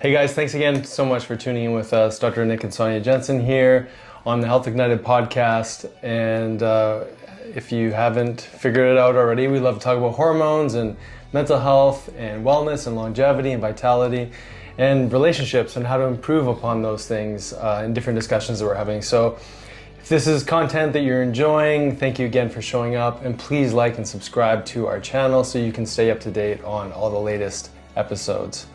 Hey guys, thanks again so much for tuning in with us. Dr. Nick and Sonia Jensen here on the Health Ignited podcast. And if you haven't figured it out already, we love to talk about hormones and mental health and wellness and longevity and vitality and relationships and how to improve upon those things in different discussions that we're having. So if this is content that you're enjoying, thank you again for showing up, and please like and subscribe to our channel so you can stay up to date on all the latest episodes.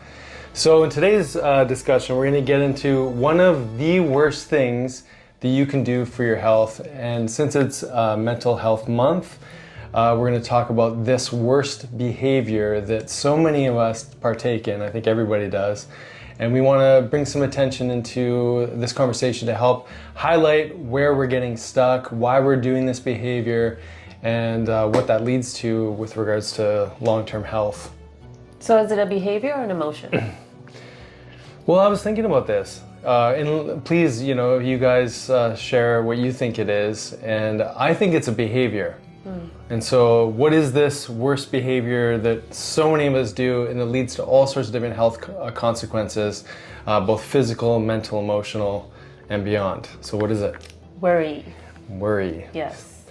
So in today's discussion, we're going to get into one of the worst things that you can do for your health. And since it's Mental Health Month, we're going to talk about this worst behavior that so many of us partake in. I think everybody does. And we want to bring some attention into this conversation to help highlight where we're getting stuck, why we're doing this behavior, and what that leads to with regards to long-term health. So is it a behavior or an emotion? Well, I was thinking about this, and please, you guys share what you think it is, and I think it's a behavior. And so what is this worst behavior that so many of us do, and it leads to all sorts of different health consequences, both physical, mental, emotional, and beyond. So what is it? Worry. Worry. Yes.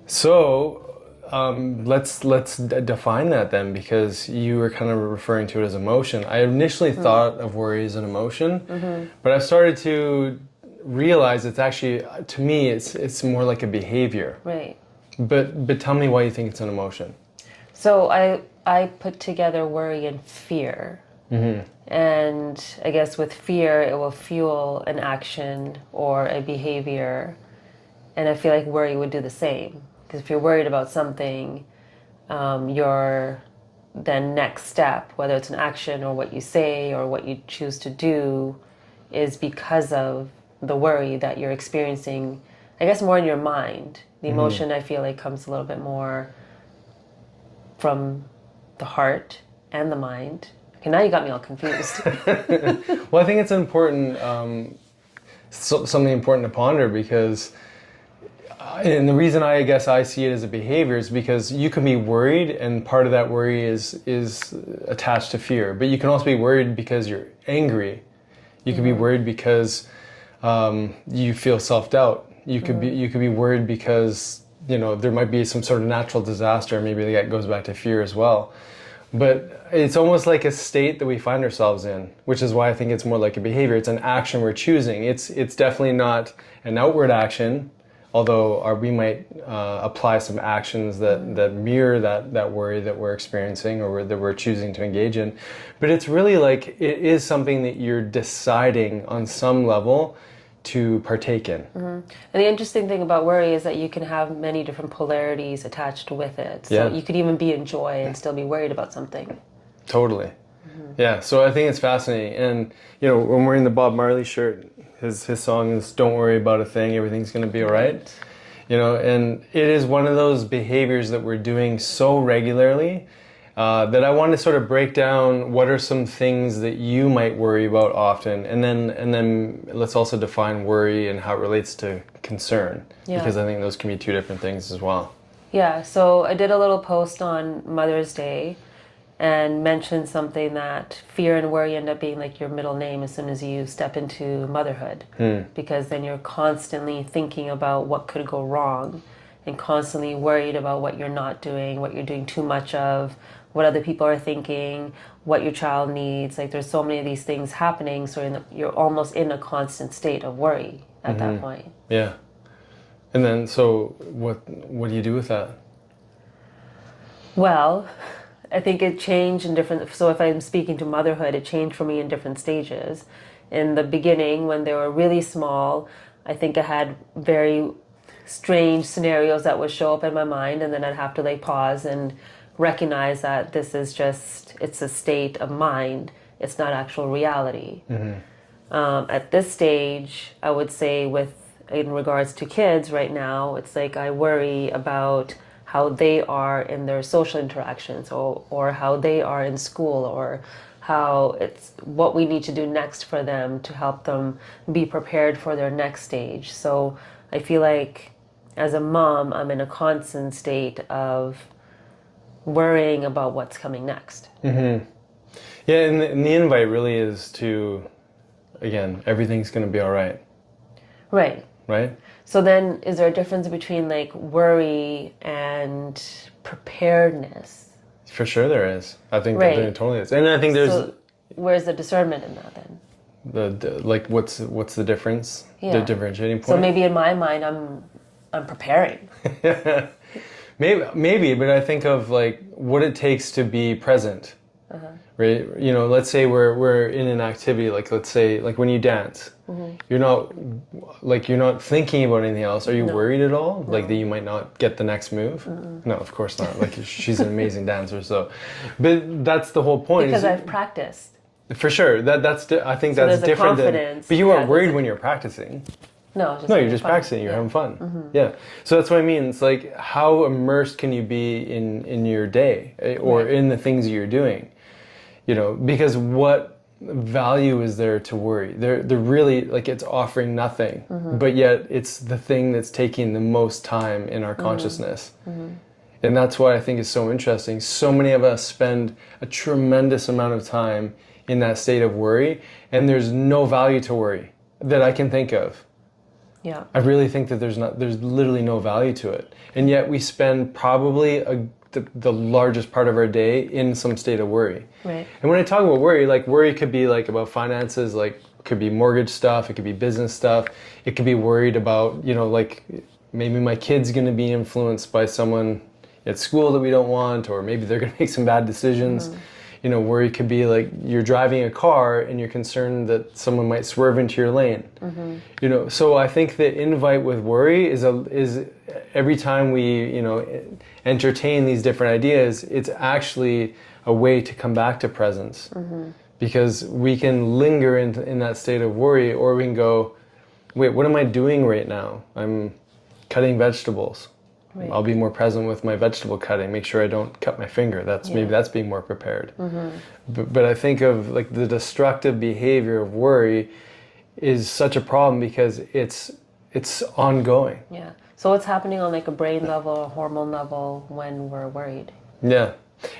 So let's define that then, because you were kind of referring to it as emotion. I initially thought of worry as an emotion, but I've started to realize it's actually, to me, it's more like a behavior. Right. But tell me why you think it's an emotion. So I put together worry and fear. And I guess with fear, it will fuel an action or a behavior. And I feel like worry would do the same. Because if you're worried about something, your then next step, whether it's an action or what you say or what you choose to do, is because of the worry that you're experiencing, I guess more in your mind. The emotion, I feel like, comes a little bit more from the heart and the mind. Okay, now you got me all confused. Well, I think it's important, something important to ponder, because and the reason I guess I see it as a behavior is because you can be worried, and part of that worry is attached to fear. But you can also be worried because you're angry. You can be worried because you feel self-doubt. You could be worried because there might be some sort of natural disaster. Maybe that goes back to fear as well. But it's almost like a state that we find ourselves in, which is why I think it's more like a behavior. It's an action we're choosing. It's definitely not an outward action, although we might apply some actions that mirror that worry that we're experiencing or that we're choosing to engage in. But it's really like it is something that you're deciding on some level to partake in. And the interesting thing about worry is that you can have many different polarities attached with it. So you could even be in joy and still be worried about something. Totally. Yeah, so I think it's fascinating. And, when wearing the Bob Marley shirt, his song is "Don't worry about a thing, everything's going to be all right." And it is one of those behaviors that we're doing so regularly that I want to sort of break down what are some things that you might worry about often, and then let's also define worry and how it relates to concern, because I think those can be two different things as well. Yeah, so I did a little post on Mother's Day and mentioned something that fear and worry end up being like your middle name as soon as you step into motherhood, because then you're constantly thinking about what could go wrong and constantly worried about what you're not doing, what you're doing too much of, what other people are thinking, what your child needs. Like there's so many of these things happening, so you're almost in a constant state of worry at that point. Yeah. And then, so what do you do with that? Well, I think it changed in different, so if I'm speaking to motherhood, it changed for me in different stages. In the beginning, when they were really small, I think I had very strange scenarios that would show up in my mind, and then I'd have to pause and recognize that this is just, it's a state of mind, it's not actual reality. At this stage, I would say in regards to kids right now, it's like I worry about how they are in their social interactions, or how they are in school, or how it's what we need to do next for them to help them be prepared for their next stage. So I feel like as a mom, I'm in a constant state of worrying about what's coming next. Yeah, and the invite really is to, again, everything's going to be all right. Right. Right? So then is there a difference between like worry and preparedness? For sure there is. I think Right. there totally is. And I think there's So where's the discernment in that then? like what's the difference? Yeah. The differentiating point? So maybe in my mind I'm preparing. Maybe, but I think of like what it takes to be present. Right? You know, let's say we're in an activity, like let's say like when you dance, you're not thinking about anything else. Are you worried at all? Like that you might not get the next move? No, of course not. Like she's an amazing dancer, so but that's the whole point. Because I've practiced. For sure. I think that's there's a different confidence. But you aren't worried when you're practicing. No, You're just practicing. You're having fun. Yeah. So that's what I mean. It's like how immersed can you be in your day or in the things that you're doing? You know, because what value is there to worry? They're really like it's offering nothing, but yet it's the thing that's taking the most time in our consciousness. And that's why I think it's so interesting. So many of us spend a tremendous amount of time in that state of worry, and there's no value to worry that I can think of. Yeah. I really think that there's literally no value to it. And yet we spend probably the largest part of our day in some state of worry. Right. And when I talk about worry, like worry could be like about finances, like it could be mortgage stuff, it could be business stuff. It could be worried about, you know, like maybe my kid's going to be influenced by someone at school that we don't want, or maybe they're going to make some bad decisions. You know, worry could be like you're driving a car and you're concerned that someone might swerve into your lane. You know, so I think the invite with worry is every time we, you know, entertain these different ideas, it's actually a way to come back to presence. Because we can linger in that state of worry, or we can go, wait, what am I doing right now? I'm cutting vegetables. Right. I'll be more present with my vegetable cutting. Make sure I don't cut my finger. Maybe that's being more prepared. But I think of like the destructive behavior of worry is such a problem because it's ongoing. Yeah. So what's happening on like a brain level, a hormone level when we're worried? Yeah.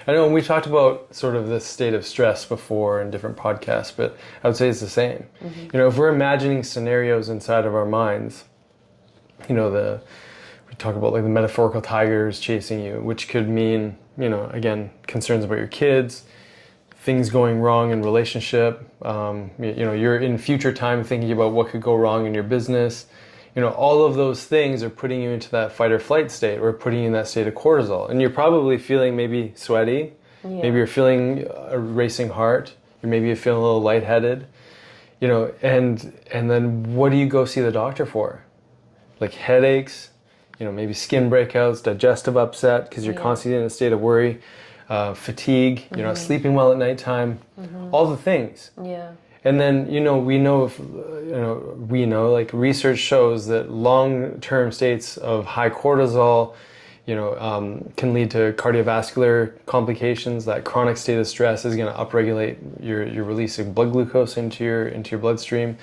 I know we talked about sort of this state of stress before in different podcasts, but I would say it's the same. You know, if we're imagining scenarios inside of our minds, you know, we talk about like the metaphorical tigers chasing you, which could mean, you know, again, concerns about your kids, things going wrong in relationship. You know, you're in future time thinking about what could go wrong in your business. You know, all of those things are putting you into that fight or flight state, or putting you in that state of cortisol. And you're probably feeling maybe sweaty. Maybe you're feeling a racing heart. Maybe you're feeling a little lightheaded. You know, and then what do you go see the doctor for? Like headaches, you know, maybe skin breakouts, digestive upset because you're constantly in a state of worry, fatigue, you're not sleeping well at nighttime, all the things. Yeah. And then, you know, we know, like research shows that long-term states of high cortisol, you know, can lead to cardiovascular complications. That chronic state of stress is going to upregulate your release of blood glucose into your bloodstream.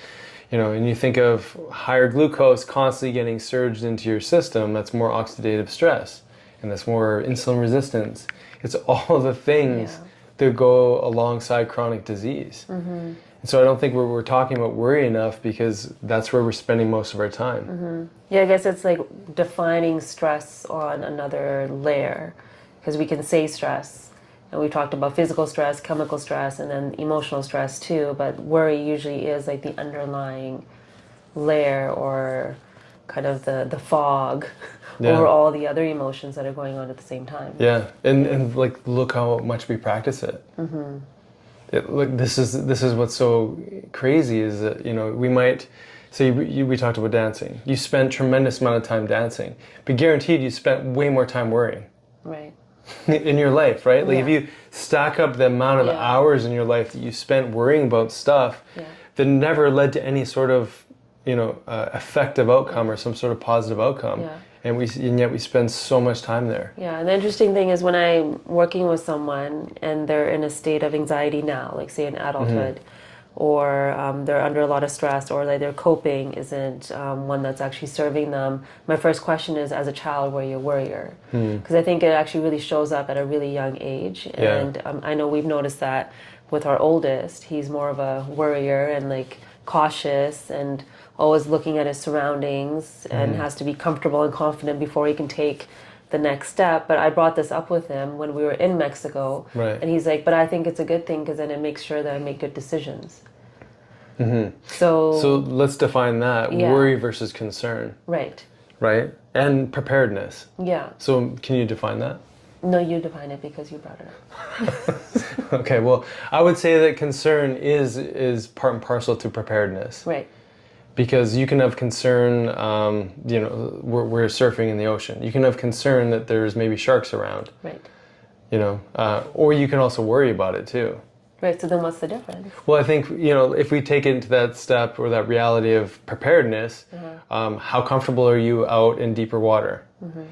You know, and you think of higher glucose constantly getting surged into your system, that's more oxidative stress, and that's more insulin resistance. It's all the things that go alongside chronic disease. And so I don't think we're talking about worry enough, because that's where we're spending most of our time. Yeah, I guess it's like defining stress on another layer, because we can say stress. And we talked about physical stress, chemical stress, and then emotional stress too. But worry usually is like the underlying layer, or kind of the fog over all the other emotions that are going on at the same time. Yeah, and like look how much we practice it. Look, this is what's so crazy is that, you know, we might. So we talked about dancing. You spent tremendous amount of time dancing, but guaranteed you spent way more time worrying. Right. In your life, right? Like if you stack up the amount of hours in your life that you spent worrying about stuff that never led to any sort of, you know, effective outcome or some sort of positive outcome, and yet we spend so much time there. Yeah, and the interesting thing is when I'm working with someone and they're in a state of anxiety now, like say in adulthood, or they're under a lot of stress, or like their coping isn't one that's actually serving them, my first question is, as a child, were you a worrier? Because I think it actually really shows up at a really young age. And I know we've noticed that with our oldest, he's more of a worrier and like cautious and always looking at his surroundings and has to be comfortable and confident before he can take the next step. But I brought this up with him when we were in Mexico, Right. and he's like, but I think it's a good thing because then it makes sure that I make good decisions. So let's define that. Yeah. Worry versus concern, Right. right? And preparedness. Yeah. So can you define that? No, you define it because you brought it up. Okay, well, I would say that concern is part and parcel to preparedness. Right. Because you can have concern, we're surfing in the ocean. You can have concern that there's maybe sharks around, Right. Or you can also worry about it too. Right. So then what's the difference? Well, I think, if we take it into that step or that reality of preparedness, how comfortable are you out in deeper water?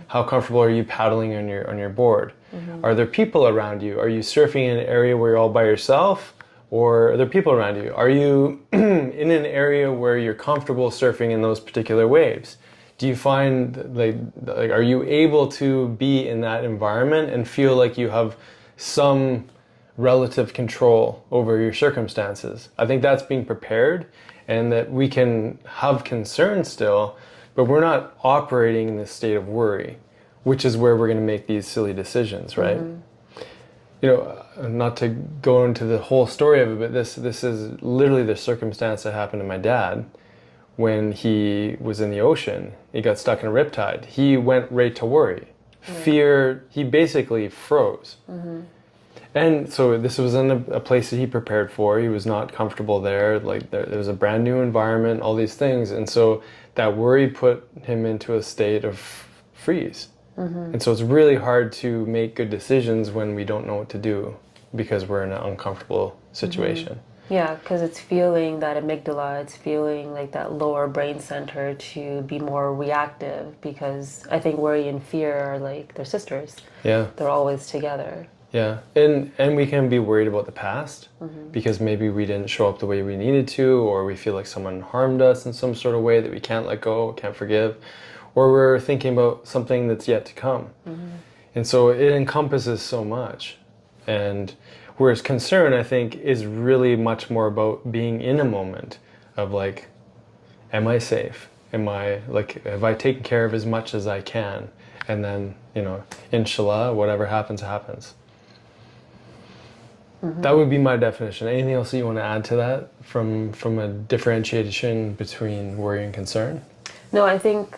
How comfortable are you paddling on your board? Are there people around you? Are you surfing in an area where you're all by yourself? Or are there people around you? Are you in an area where you're comfortable surfing in those particular waves? Do you find, like are you able to be in that environment and feel like you have some relative control over your circumstances? I think that's being prepared, and that we can have concern still, but we're not operating in this state of worry, which is where we're going to make these silly decisions, right? Not to go into the whole story of it, but this is literally the circumstance that happened to my dad when he was in the ocean. He got stuck in a riptide. He went right to worry. Fear, he basically froze. And so this was in a place that he prepared for. He was not comfortable there. Like there was a brand new environment, all these things. And so that worry put him into a state of freeze. And so it's really hard to make good decisions when we don't know what to do because we're in an uncomfortable situation. Yeah, because it's feeling that amygdala, it's feeling like that lower brain center to be more reactive, because I think worry and fear are like they're sisters. Yeah. They're always together. Yeah. And we can be worried about the past because maybe we didn't show up the way we needed to, or we feel like someone harmed us in some sort of way that we can't let go, can't forgive. Or we're thinking about something that's yet to come. And so it encompasses so much. And whereas concern, I think, is really much more about being in a moment of like, am I safe? Have I taken care of as much as I can? And then, inshallah, whatever happens, happens. That would be my definition. Anything else that you want to add to that from a differentiation between worry and concern? No, I think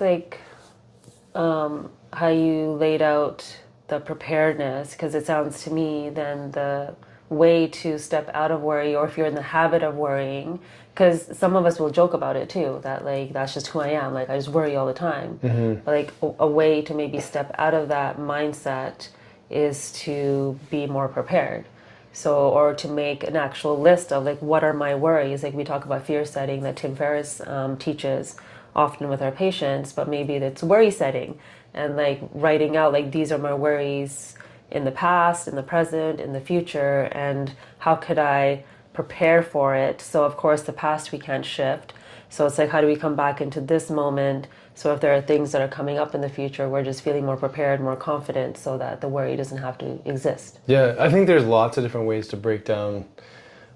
how you laid out the preparedness, because it sounds to me then the way to step out of worry, or if you're in the habit of worrying, because some of us will joke about it too, that that's just who I am, I just worry all the time. But a way to maybe step out of that mindset is to be more prepared. So, or to make an actual list of what are my worries. We talk about fear setting that Tim Ferriss teaches often with our patients, but maybe it's worry setting and writing out these are my worries in the past, in the present, in the future, and how could I prepare for it. So of course the past we can't shift, so it's how do we come back into this moment, so if there are things that are coming up in the future, we're just feeling more prepared, more confident, so that the worry doesn't have to exist. Yeah, I think there's lots of different ways to break down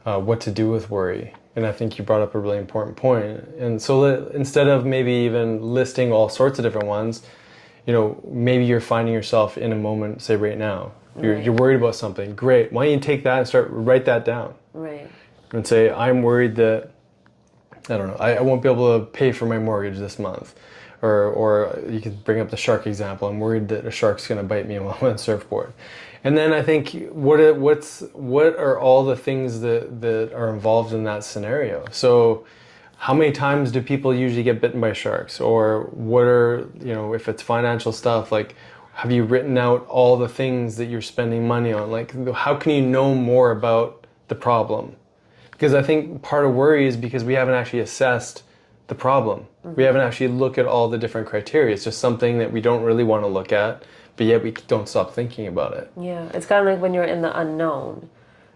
what to do with worry. And I think you brought up a really important point. And so instead of maybe even listing all sorts of different ones, maybe you're finding yourself in a moment, say right now, you're worried about something. Great. Why don't you take that and write that down? Right. And say, I'm worried that, I don't know, I won't be able to pay for my mortgage this month. Or you could bring up the shark example. I'm worried that a shark's going to bite me while I'm on a surfboard. And then I think, what are all the things that are involved in that scenario? So how many times do people usually get bitten by sharks? Or what are, if it's financial stuff, have you written out all the things that you're spending money on? How can you know more about the problem? Because I think part of worry is because we haven't actually assessed the problem. We haven't actually looked at all the different criteria. It's just something that we don't really want to look at, but yet we don't stop thinking about it. Yeah, it's kind of like when you're in the unknown.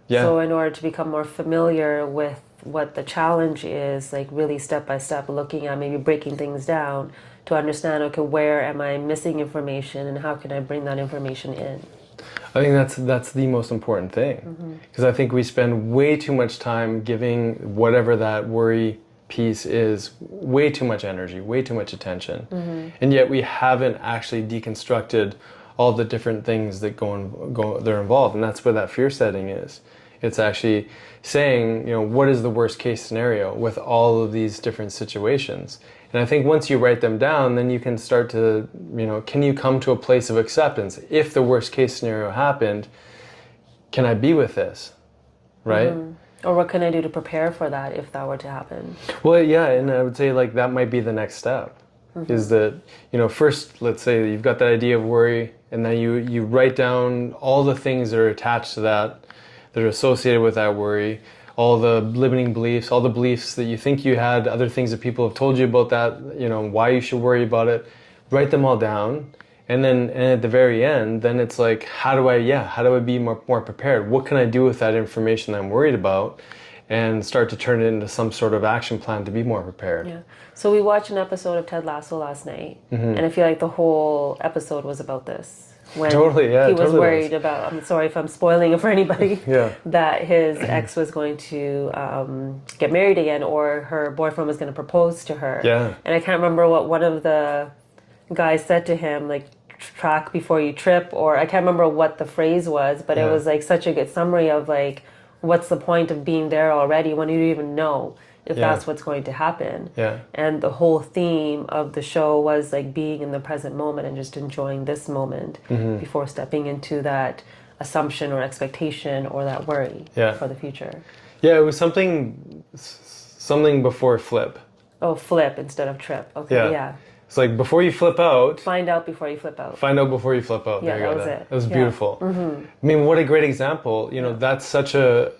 Yeah. So in order to become more familiar with what the challenge is, really step by step, looking at maybe breaking things down to understand, okay, where am I missing information and how can I bring that information in? I think that's the most important thing, because I think we spend way too much time giving whatever that worry piece is way too much energy, way too much attention, and yet we haven't actually deconstructed all the different things that they're involved, and that's where that fear setting is. It's actually saying, what is the worst case scenario with all of these different situations? And I think once you write them down, then you can start to, can you come to a place of acceptance? If the worst case scenario happened, can I be with this? Right? Or what can I do to prepare for that if that were to happen? Well, yeah, and I would say that might be the next step. Is that, first, let's say you've got that idea of worry, and then you write down all the things that are attached to that are associated with that worry, all the limiting beliefs, all the beliefs that you think you had, other things that people have told you about that, why you should worry about it. Write them all down, and at the very end, then it's like, how do I be more prepared? What can I do with that information that I'm worried about? And start to turn it into some sort of action plan to be more prepared. Yeah. So we watched an episode of Ted Lasso last night, and I feel like the whole episode was about this. When Totally, yeah. He was worried about, I'm sorry if I'm spoiling it for anybody, Yeah. that his ex was going to get married again, or her boyfriend was going to propose to her. Yeah. And I can't remember what one of the guys said to him, like, track before you trip, or I can't remember what the phrase was, but it was like such a good summary of like, what's the point of being there already when you don't even know if that's what's going to happen. Yeah. And the whole theme of the show was like being in the present moment and just enjoying this moment before stepping into that assumption or expectation or that worry for the future. Yeah, it was something before flip. Oh, flip instead of trip. Okay, yeah. It's like before you flip out. Find out before you flip out. Find out before you flip out. Yeah, there you go. That was it. That was beautiful. I mean, what a great example. That's such a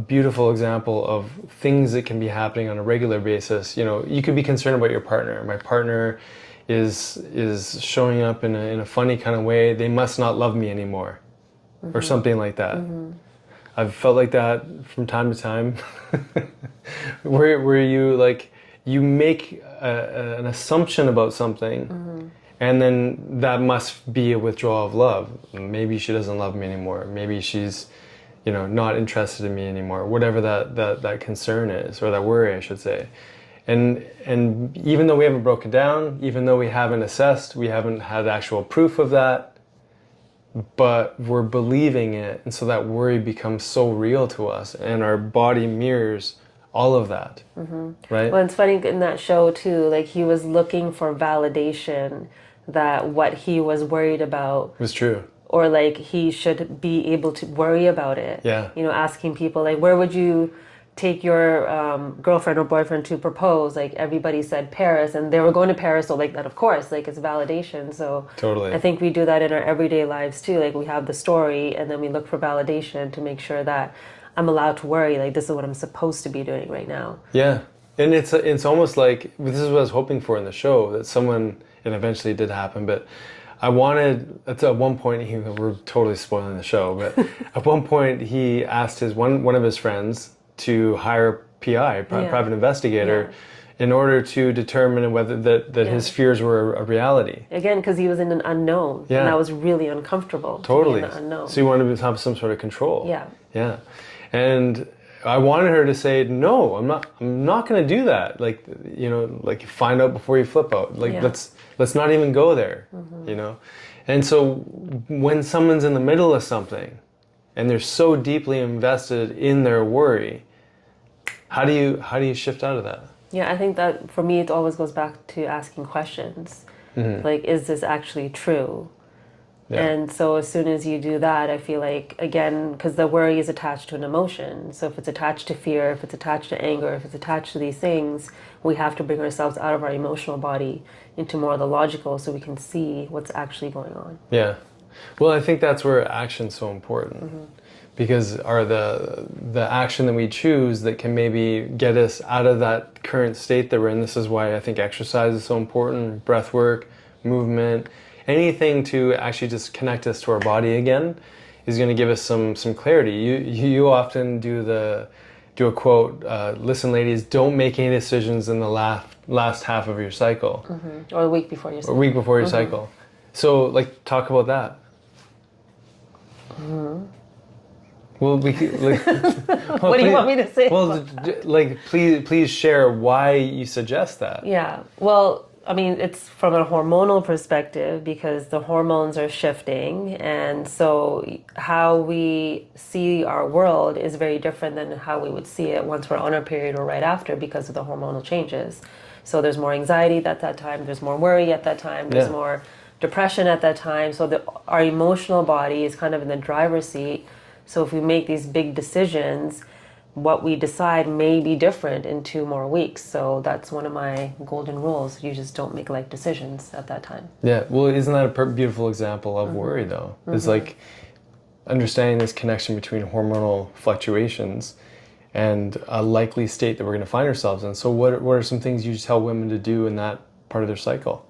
beautiful example of things that can be happening on a regular basis. You could be concerned about your partner. My partner is showing up in a funny kind of way. They must not love me anymore, or something like that. I've felt like that from time to time, where you make an assumption about something, and then that must be a withdrawal of love. Maybe she doesn't love me anymore. Maybe she's, not interested in me anymore. Whatever that concern is, or that worry, I should say. And even though we haven't broken down, even though we haven't assessed, we haven't had actual proof of that, but we're believing it, and so that worry becomes so real to us, and our body mirrors all of that, right? Well, it's funny in that show too, like he was looking for validation that what he was worried about was true. Or like he should be able to worry about it. Yeah. Asking people like, where would you take your girlfriend or boyfriend to propose? Like everybody said Paris, and they were going to Paris, so like that, of course, like it's validation. So totally. I think we do that in our everyday lives too. Like we have the story, and then we look for validation to make sure that I'm allowed to worry, like this is what I'm supposed to be doing right now. Yeah. And it's almost like, this is what I was hoping for in the show, that someone, and eventually it did happen, but I wanted, at one point, we're totally spoiling the show, but at one point he asked one of his friends to hire a PI, private investigator, in order to determine whether that his fears were a reality. Again, because he was in an unknown, and that was really uncomfortable. Totally. To be in the unknown. So he wanted to have some sort of control. Yeah. Yeah. And I wanted her to say, no, I'm not going to do that. Like, find out before you flip out. Like, let's not even go there, And so when someone's in the middle of something and they're so deeply invested in their worry, how do you shift out of that? Yeah, I think that for me, it always goes back to asking questions. Like, is this actually true? Yeah. And so as soon as you do that, I feel like, again, because the worry is attached to an emotion. So if it's attached to fear, if it's attached to anger, if it's attached to these things, we have to bring ourselves out of our emotional body into more of the logical so we can see what's actually going on. Yeah. Well, I think that's where action's so important. Because the action that we choose that can maybe get us out of that current state that we're in. This is why I think exercise is so important, breath work, movement, anything to actually just connect us to our body again is going to give us some clarity. You often do a quote, listen ladies, don't make any decisions in the last half of your cycle. Or a week before your cycle. Or a week before your cycle. So, like, talk about that. Well, we could, like, What do you want me to say? Well, like, please share why you suggest that. Yeah. Well, I mean, it's from a hormonal perspective because the hormones are shifting. And so how we see our world is very different than how we would see it once we're on our period or right after because of the hormonal changes. So there's more anxiety at that time, there's more worry at that time, there's Yeah. more depression at that time. So our emotional body is kind of in the driver's seat. So if we make these big decisions, what we decide may be different in 2 more weeks. So that's one of my golden rules. You just don't make life decisions at that time. Yeah. Well, isn't that a beautiful example of worry, though? It's like understanding this connection between hormonal fluctuations and a likely state that we're going to find ourselves in. So what are some things you tell women to do in that part of their cycle?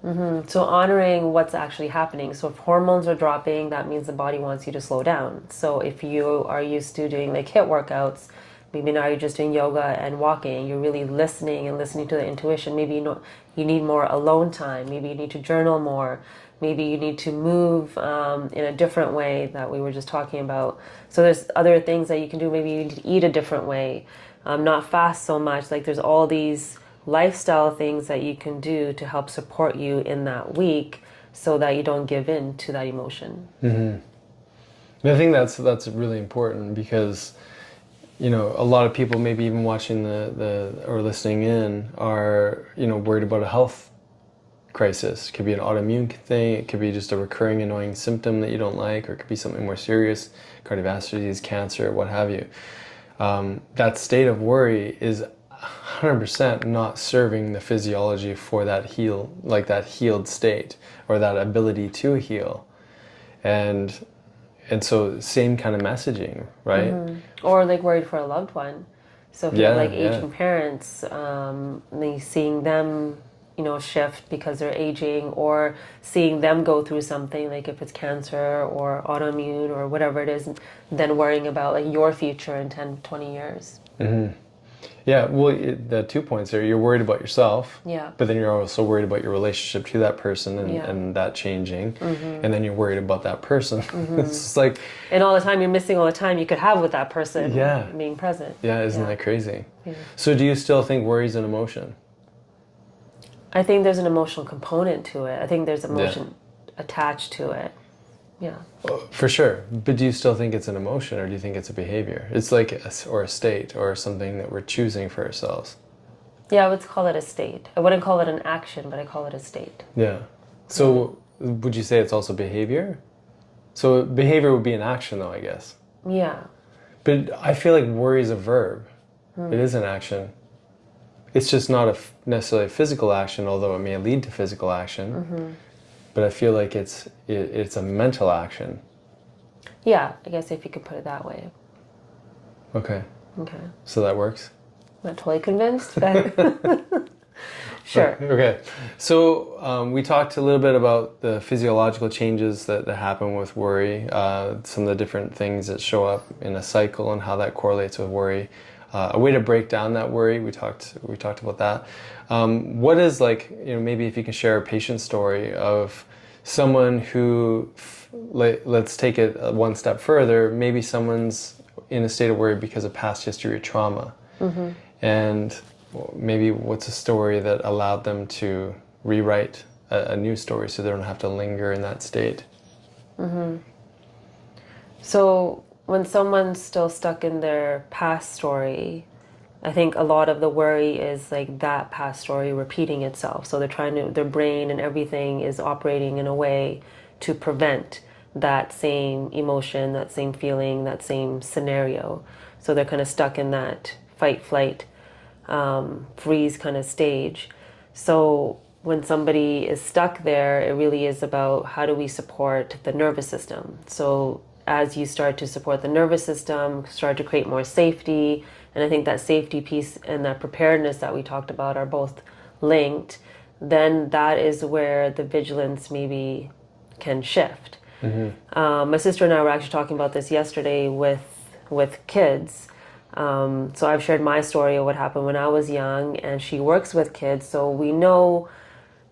So honoring what's actually happening. So if hormones are dropping, that means the body wants you to slow down. So if you are used to doing like HIIT workouts, maybe now you're just doing yoga and walking, you're really listening and listening to the intuition. Maybe you need more alone time. Maybe you need to journal more. Maybe you need to move in a different way that we were just talking about. So there's other things that you can do. Maybe you need to eat a different way, not fast so much. Like there's all these lifestyle things that you can do to help support you in that week so that you don't give in to that emotion. And I think that's really important because, you know, a lot of people maybe even watching the or listening in are, you know, worried about a health crisis. It could be an autoimmune thing, it could be just a recurring annoying symptom that you don't like, or it could be something more serious, cardiovascular disease, cancer, what have you. That state of worry is 100% not serving the physiology for that healed state or that ability to heal. And so same kind of messaging, right? Or like worried for a loved one. So if you have like aging parents, seeing them, you know, shift because they're aging, or seeing them go through something, like if it's cancer or autoimmune or whatever it is, then worrying about like your future in 10, 20 years. Yeah, well, the 2 points there, you're worried about yourself, Yeah. but then you're also worried about your relationship to that person and, Yeah. and that changing, and then you're worried about that person. It's just like, And all the time you're missing all the time you could have with that person being present. yeah, isn't that crazy? Yeah. So do you still think worry is an emotion? I think there's an emotional component to it. I think there's emotion attached to it. Yeah. For sure. But do you still think it's an emotion, or do you think it's a behavior? It's like or a state or something that we're choosing for ourselves. Yeah, I would call it a state. I wouldn't call it an action, but I call it a state. Yeah. So would you say it's also behavior? So behavior would be an action, though, I guess. Yeah. But I feel like worry is a verb. It is an action. It's just not necessarily a physical action, although it may lead to physical action. But I feel like it's a mental action. Yeah, I guess if you could put it that way. Okay. Okay. So that works? I'm not totally convinced, but sure. Okay. So we talked a little bit about the physiological changes that happen with worry, some of the different things that show up in a cycle and how that correlates with worry. A way to break down that worry, we talked about that. What is, like, you know, maybe if you can share a patient story of someone who, let's take it one step further, maybe someone's in a state of worry because of past history or trauma. And maybe what's a story that allowed them to rewrite a new story so they don't have to linger in that state. So when someone's still stuck in their past story, I think a lot of the worry is like that past story repeating itself. So their brain and everything is operating in a way to prevent that same emotion, that same feeling, that same scenario. So they're kind of stuck in that fight, flight, freeze kind of stage. So when somebody is stuck there, it really is about how do we support the nervous system. So as you start to support the nervous system, start to create more safety, and I think that safety piece and that preparedness that we talked about are both linked, then that is where the vigilance maybe can shift. My sister and I were actually talking about this yesterday with kids. So I've shared my story of what happened when I was young, and she works with kids, so we know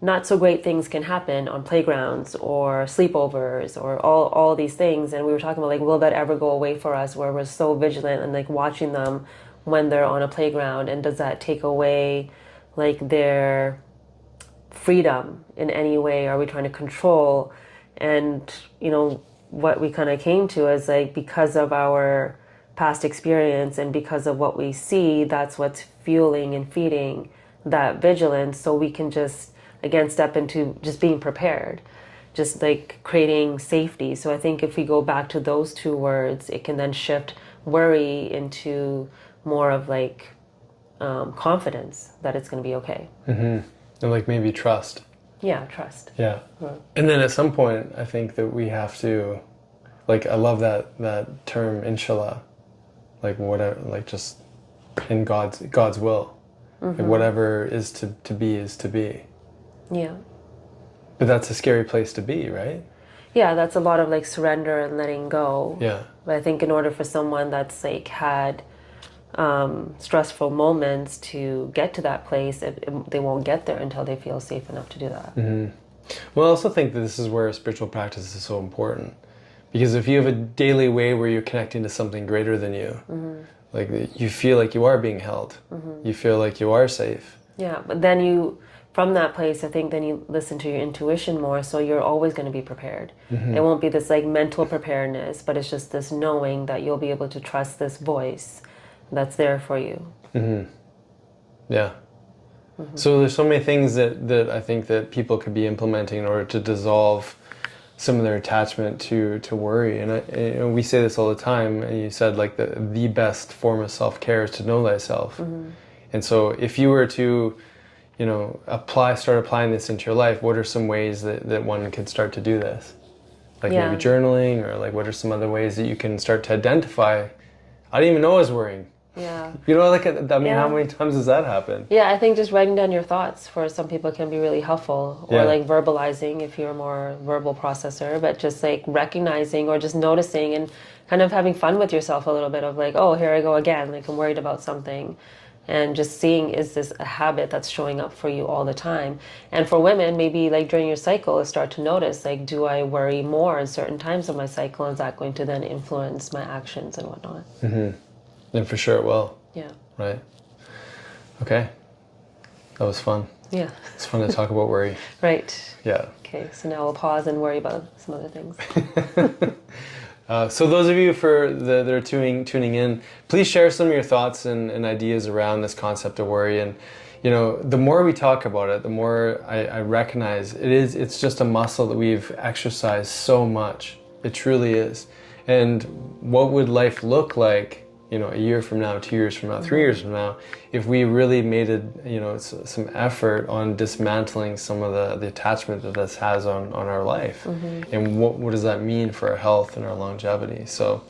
not so great things can happen on playgrounds or sleepovers or all these things. And we were talking about like, will that ever go away for us, where we're so vigilant and like watching them when they're on a playground, and does that take away like their freedom in any way? Are we trying to control? And what we kind of came to is like, because of our past experience and because of what we see, that's what's fueling and feeding that vigilance. So we can just again step into just being prepared, just like creating safety. So I think if we go back to those two words, it can then shift worry into more of like confidence that it's going to be okay. And like maybe trust. Yeah, trust. Yeah. And then at some point, I think that we have to, like, I love that term, inshallah, like whatever, like just in God's will, like whatever is to be is to be. Yeah. But that's a scary place to be, right? Yeah, that's a lot of like surrender and letting go. Yeah. But I think in order for someone that's like had stressful moments to get to that place, they won't get there until they feel safe enough to do that. Well, I also think that this is where spiritual practice is so important, because if you have a daily way where you're connecting to something greater than you, like you feel like you are being held, you feel like you are safe. Yeah, but then from that place, I think then you listen to your intuition more, so you're always going to be prepared. It won't be this like mental preparedness, but it's just this knowing that you'll be able to trust this voice that's there for you. Yeah. So there's so many things that I think that people could be implementing in order to dissolve some of their attachment to worry. And we say this all the time, and you said like the best form of self-care is to know thyself. And so if you were to, start applying this into your life, what are some ways that one could start to do this? Like maybe journaling, or like what are some other ways that you can start to identify, I didn't even know I was worrying. Yeah. How many times does that happen? Yeah, I think just writing down your thoughts for some people can be really helpful. Or like verbalizing if you're a more verbal processor, but just like recognizing or just noticing and kind of having fun with yourself a little bit of like, oh, here I go again, like I'm worried about something. And just seeing, is this a habit that's showing up for you all the time? And for women, maybe like during your cycle, start to notice, like, do I worry more in certain times of my cycle? Is that going to then influence my actions and whatnot? Then for sure it will. Yeah. Right. Okay. That was fun. Yeah. It's fun to talk about worry. Right. Yeah. Okay, so now we'll pause and worry about some other things. So those of you that are tuning in, please share some of your thoughts and ideas around this concept of worry. And the more we talk about it, the more I recognize it's just a muscle that we've exercised so much. It truly is. And what would life look like, a year from now, 2 years from now, 3 years from now, if we really made some effort on dismantling some of the attachment that this has on our life, and what does that mean for our health and our longevity? So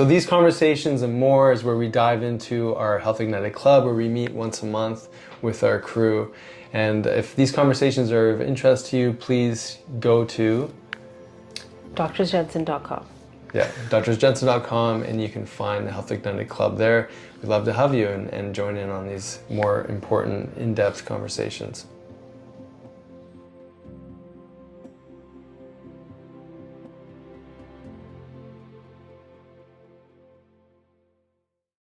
these conversations and more is where we dive into our Health Ignited Club, where we meet once a month with our crew. And if these conversations are of interest to you, please go to drsjensen.com. Yeah, drsjensen.com, and you can find the Health Ignited Club there. We'd love to have you and join in on these more important, in-depth conversations.